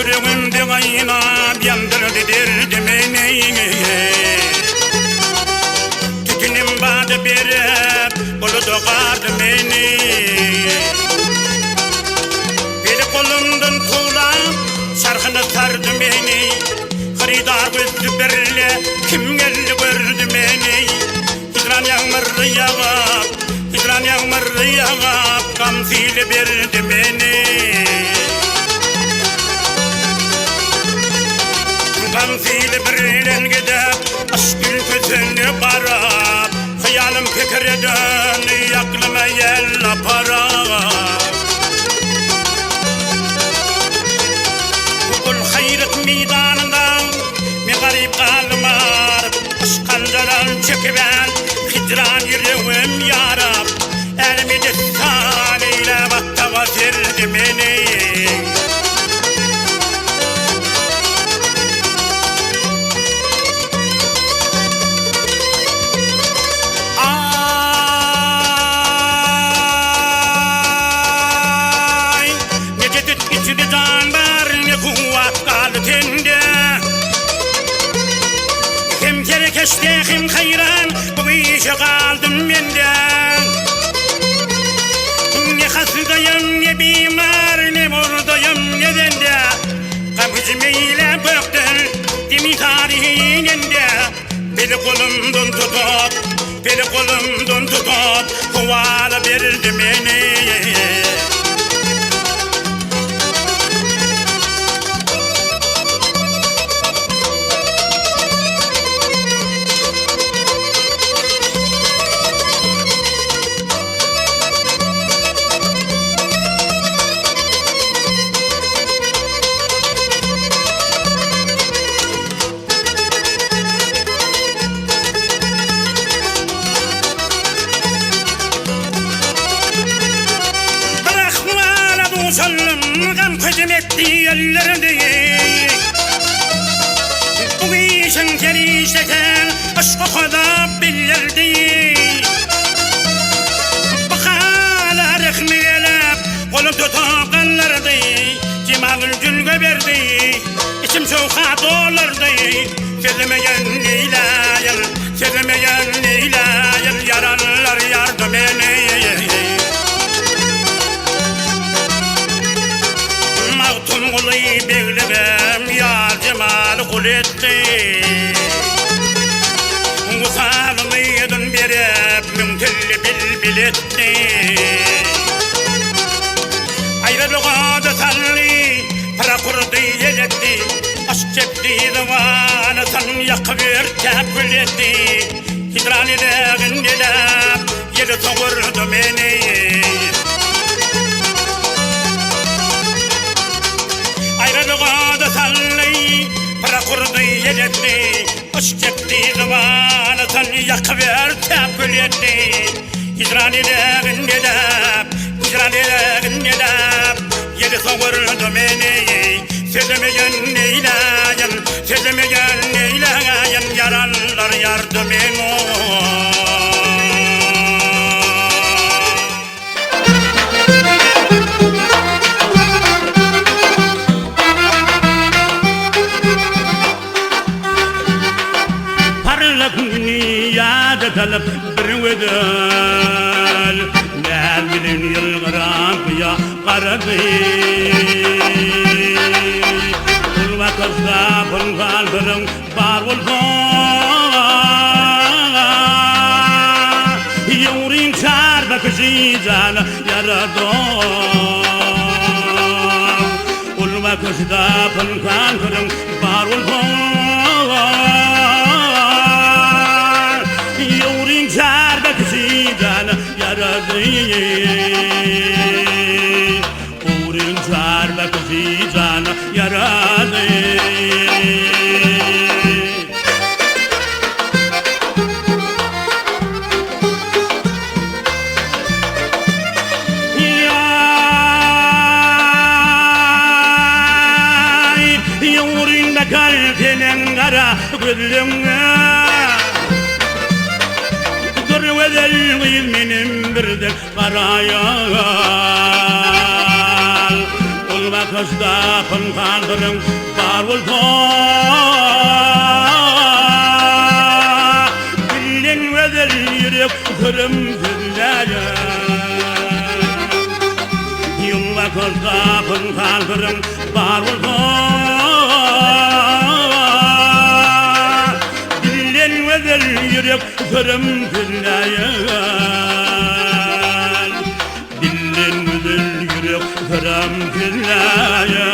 Yüreğimde kaynap yandırdı derdimi. Tütünüm badı berip buludu kardı beni. Bir kolumdan tuğlap şarkını sardı beni. Hıridar gözlü berle kim geldi gördü beni. Hicran yağmurlu yağap, hicran yağmurlu yağap, gamzili berdi beni. Gamzili birden gidip aşkın gözünü barap, hayalim fikreden aklıma yel aparap. Kul hayret meydanından mi garip kalmar, aşkancadan çekiven hicran yüreğim yarab. Elimi destan eyle batta vazirdi beni. Keşkehim hayran bu işe kaldım benden. Ne hastayım ne bimar ne buradayım ne dende. Kapıcım ile böktün demi tarihininde. Beni kolumdan tutup, beni kolumdan tutup kovala verdi beni. Bu işin gelişten aşkı kadar bilirdi. Bakala rıhmeyelep kolum tutup kanlardı. Cimağın gülgü verdi, içim soğuğa dolardı. Sevmeyen neylayın, sevmeyen neylayın, yaranlar yardım beni. Mağtun kulu beğlemem yar cemal kul etti. Usalını yedin berip mümtilli bilbil etti. Ayrılığa da salli para kurdu yeletti. Aşk çekti zamanı san yakıver tepkül etti. Hidran ile gındelep yedi soğurdu beni. Ayrılığa da salli para kurdu yeletti. Aşk çekti zamanı san yakıver tepkül etti. Hidran ile gındelep, hidran ile gındelep yedi soğurdu beni. Sezemeyen neyleyen, sezemeyen neyleyen, yaranlar yardım eno. Parlak dünyada kalıp bir vedal, Mevlin yılgıran ya karadı. Kızda bulgalırım bar olsa Yurin çar bakıcıcan yaradı Ulva kızda bulgalırım bar olsa Yurin çar bakıcıcan yaradı Urin çar bakıcıcan yaradı Yurin da kalbinin kara gözlüğüne Görmeden ilminin birden karaya Ulva Yanınızda kaldırın var oldu. Bilin vedir yürek kırım dünyaya. Yanınızda kaldırın var oldu. Bilin vedir yürek kırım dünyaya. Kıram dünyaya.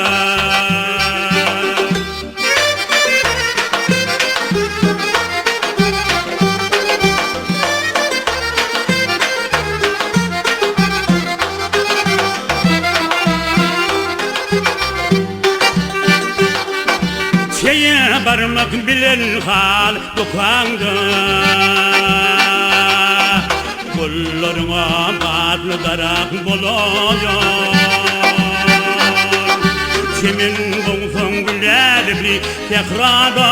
Şeye varmak bilen hal dokanda. Kullarına batlı darak buluyor. Kimin bulsun güler bir tekrarda.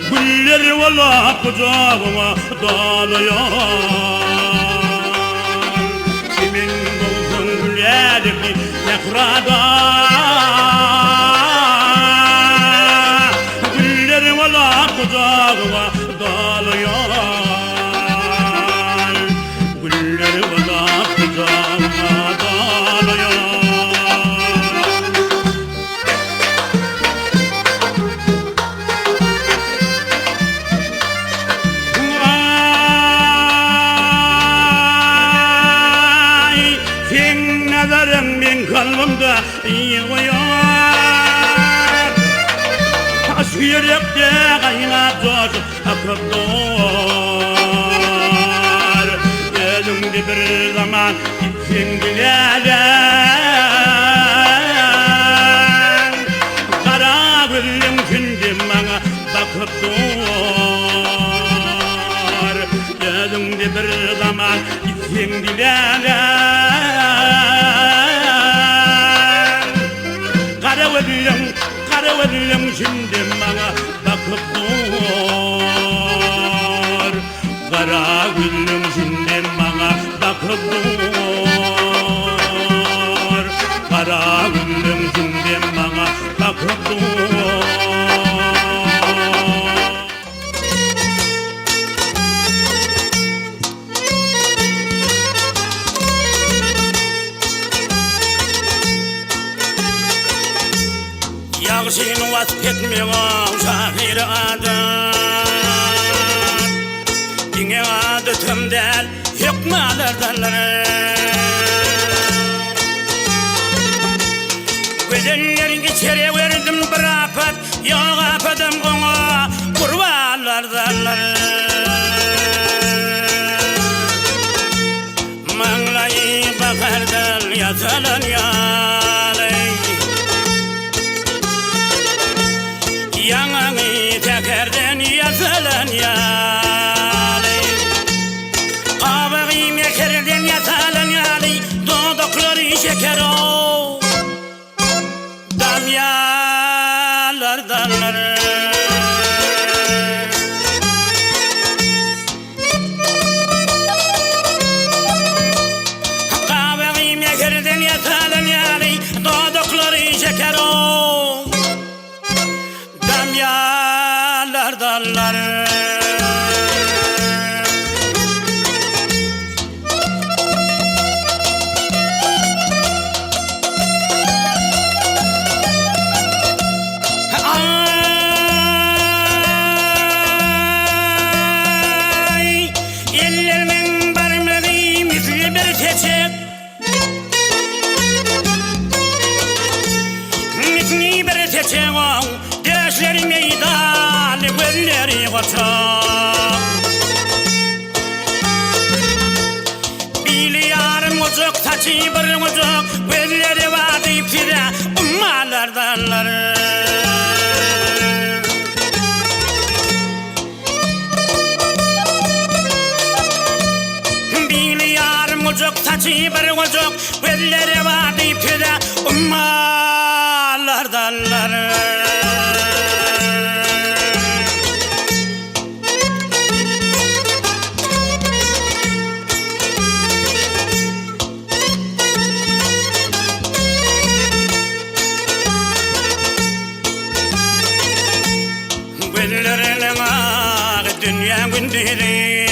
Güller valla kucağıma doluyor. Kimin bulsun güler bir tekrarda. Güller valla kucağıma doluyor. Güller valla kucağıma doluyor. Ay, sen nazarın ben kalbimde yığıyor. Taş yürekte kaynat coşup akıp dur. Gözümde bir zaman gitsin gülerim. Kara gülüm şimdi bana bakıp dur. Gözümde bir zaman gitsin gülerim. Kara gülüm şimdi bana bakıp dur. Kara gülüm şimdi bana bakıp dur. Kara gülüm şimdi bana bakıp dur. Yağışın vat etmiyor şahir adım. Dine adı tümdel hükmalardanları. Güzellerin içeri verdim bir afet. Yok afetim ona kurbanlardanları. Mağlayı bakardan yatılan yalay. Yanağını tekerden yatılan yalay. Ağabeyim yekerden yatılan yalay. Dudakları şeker o damyalardanları. Ağabeyim yekerden yatılan yalay. Dudakları şeker o damyalardanları. Ay, ellerimin barmağı misli bir çiçek. Misli bir çiçek o. Deşleri meydan, gülleri koçak. Biliyorum ucuk, saçı bir ucuk. Gülleri vadıyıp size ummalardanları. Biliyorum ucuk, saçı bir ucuk. Gülleri vadıyıp size ummalardanları. biri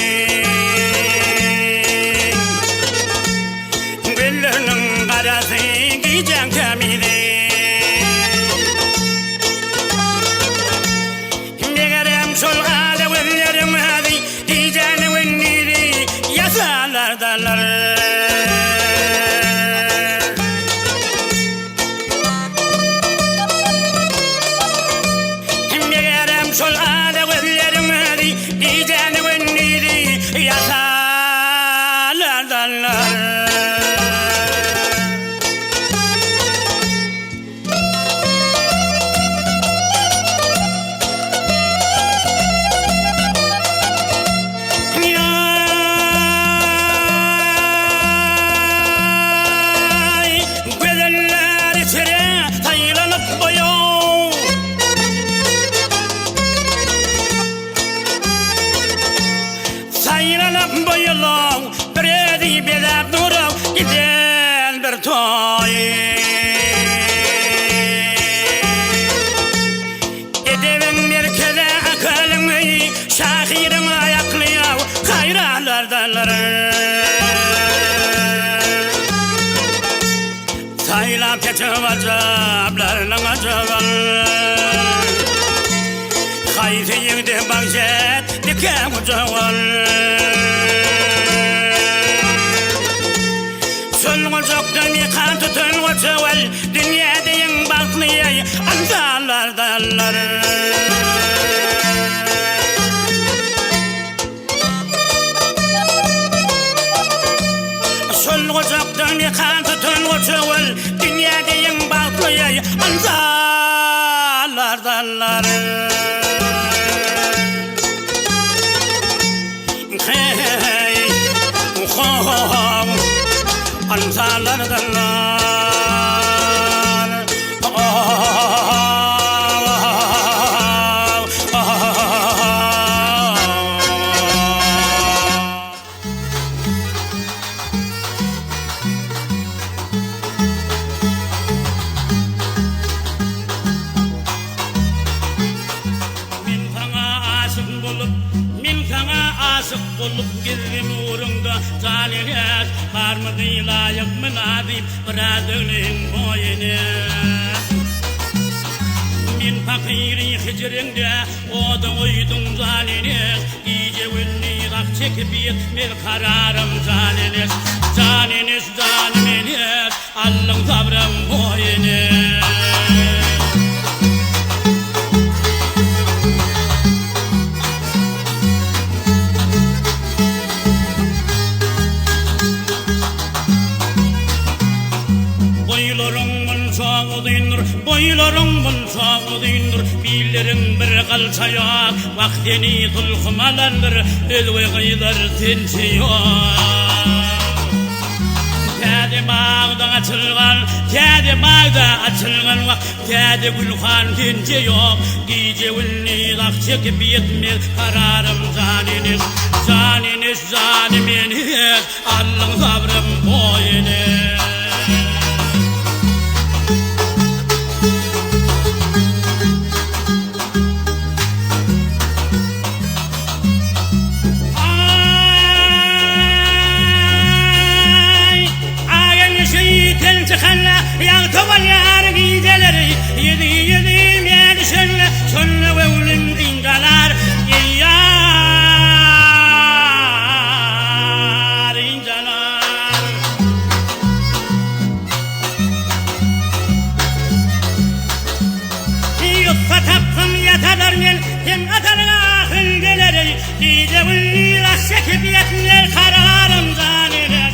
Güllerinin karası giyecek kamili Meğerem şol hale güllerim hadi diyeceğini venniri yasalar darlar Şol hale güllerim hadi diyeceğini venniri yasalar darlar Bayılav, biredi bedap durav, giden bir toy. Edevin bir kele akılımı, şahirim ayaklayav, hayralar dalları. Saylap geçev acablarla acabal. Hayriyin de bahşet, dikem ucaval. Sölgüzoktan yıkan tutun ucaval, dünyadayın baklıyay, anzalar dallar. Sölgüzoktan yıkan tutun ucaval, dünyadayın baklıyay, anzalar dallar. Anzalar dallar Olup girdim uğrunda talihler var mı layık mı nadim bıradığının boyunu Min fakiri hicrinde o da uydum zaliniz İyice ünlü rak çekip yetmir kararım zaliniz Zaliniz zaliminiz Allah'ın sabrım boyunu Boylarımın sağlığındır Billerin bir kalçayak Vaktini tulkumalandır Ölve gıylar tinçiyor Kedi bağda açılgan Kedi bağda açılgan Kedi gülhan tinçiyor Gece ünlü lak çekip yetmez Kararım zaniniz Zaniniz zaniminiz Allah'ın sabrım boyunu Yağtıval yar gideleri Yedi yedim yedi şönle vevlim incalar Yar incalar Yuffa taptım yatalar men Hem atarına hülgeleri Gide vülli laşçekip yetmel kararım zaniler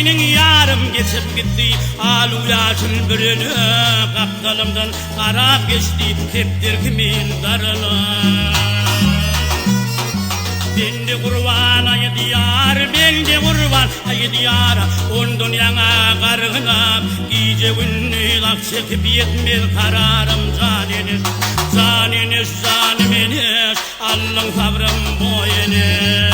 Menin yarım geçip gitti Alu yaşın bürünü Kaptalımdan karap geçti Heptir kimin darını Ben de kurban ayı diyar Ben de kurban ayı diyar On dünyana kargına Gece ünlü lak çekip yetmez kararım zaniniz Zaniniz zaniminiz Allah'ın sabrım boyunu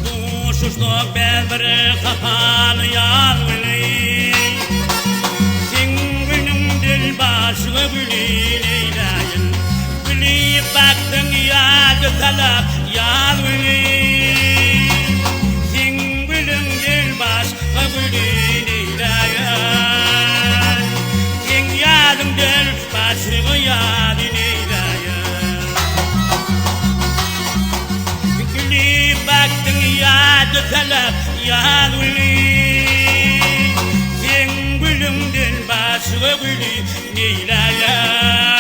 Duşuşluk belbiri kapalı yalvili Sen günüm dil başı gülün eyleyin Gülüyüp baktın yadı talap yalvili Sen gülüm dil başı gülün eyleyin Sen yadın dil başı yadın eyleyin Gülüyüp baktın yadı talap yalvili Sen gülümdün başı gülü neyleyen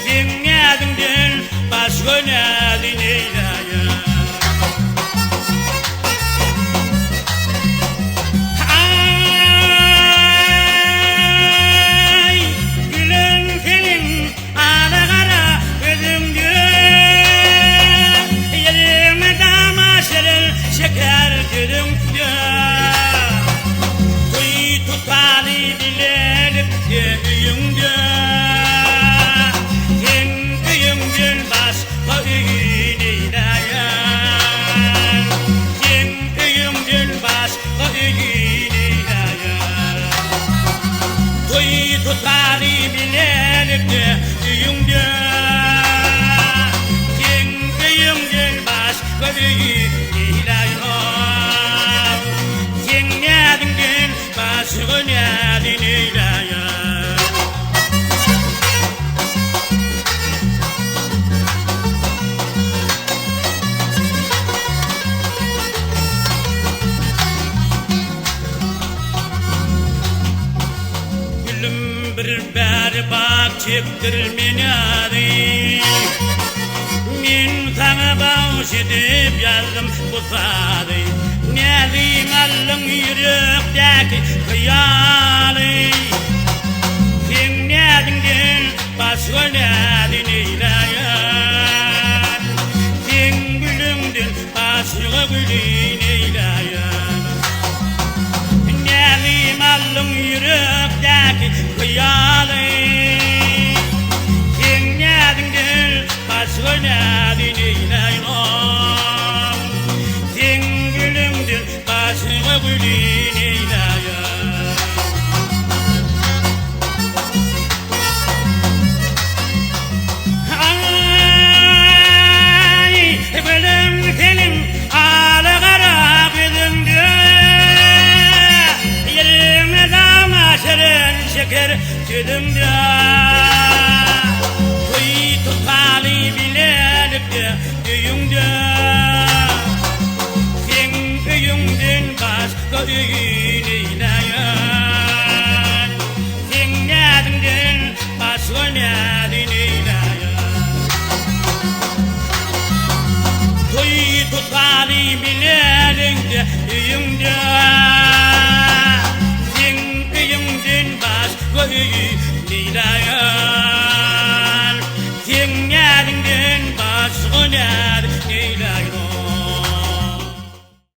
Sen yadındın başı neydi neyleyen Ay gülüm senin ala kara gözümdün Şeker gülümdü Kuy tutarı bilelim düğümdü Sen düğümdün başka üyün eyleyen Sen düğümdün başka üyün eyleyen Kuy tutarı bilelim düğümdü Sen düğümdün başka üyün Başı neydi neyleyen Gülüm bir bak çektirmeni Min sana bağış edip yazdım bu sadı Nedim allın yürekteki kıyalı Sen nedindin başka nedin eyleyen Sen gülümdün başka gülün eyleyen Nedim allın yürekteki kıyalı Sen nedindin başka nedin eyleyen Sen gülümdün başka gülün eyleyen Ay gülüm senin ala kara gözümdü Yerime damaşırın şeker gözümdü Kuy tutarı bilelim düğümdü Düğümdün başka üyün eyleyen Sen nedindin başka nedin eyleyen Kuy tutarı bilelim düğümdü Sen düğümdün başka üyün eyleyen Sen nedindin başka nedin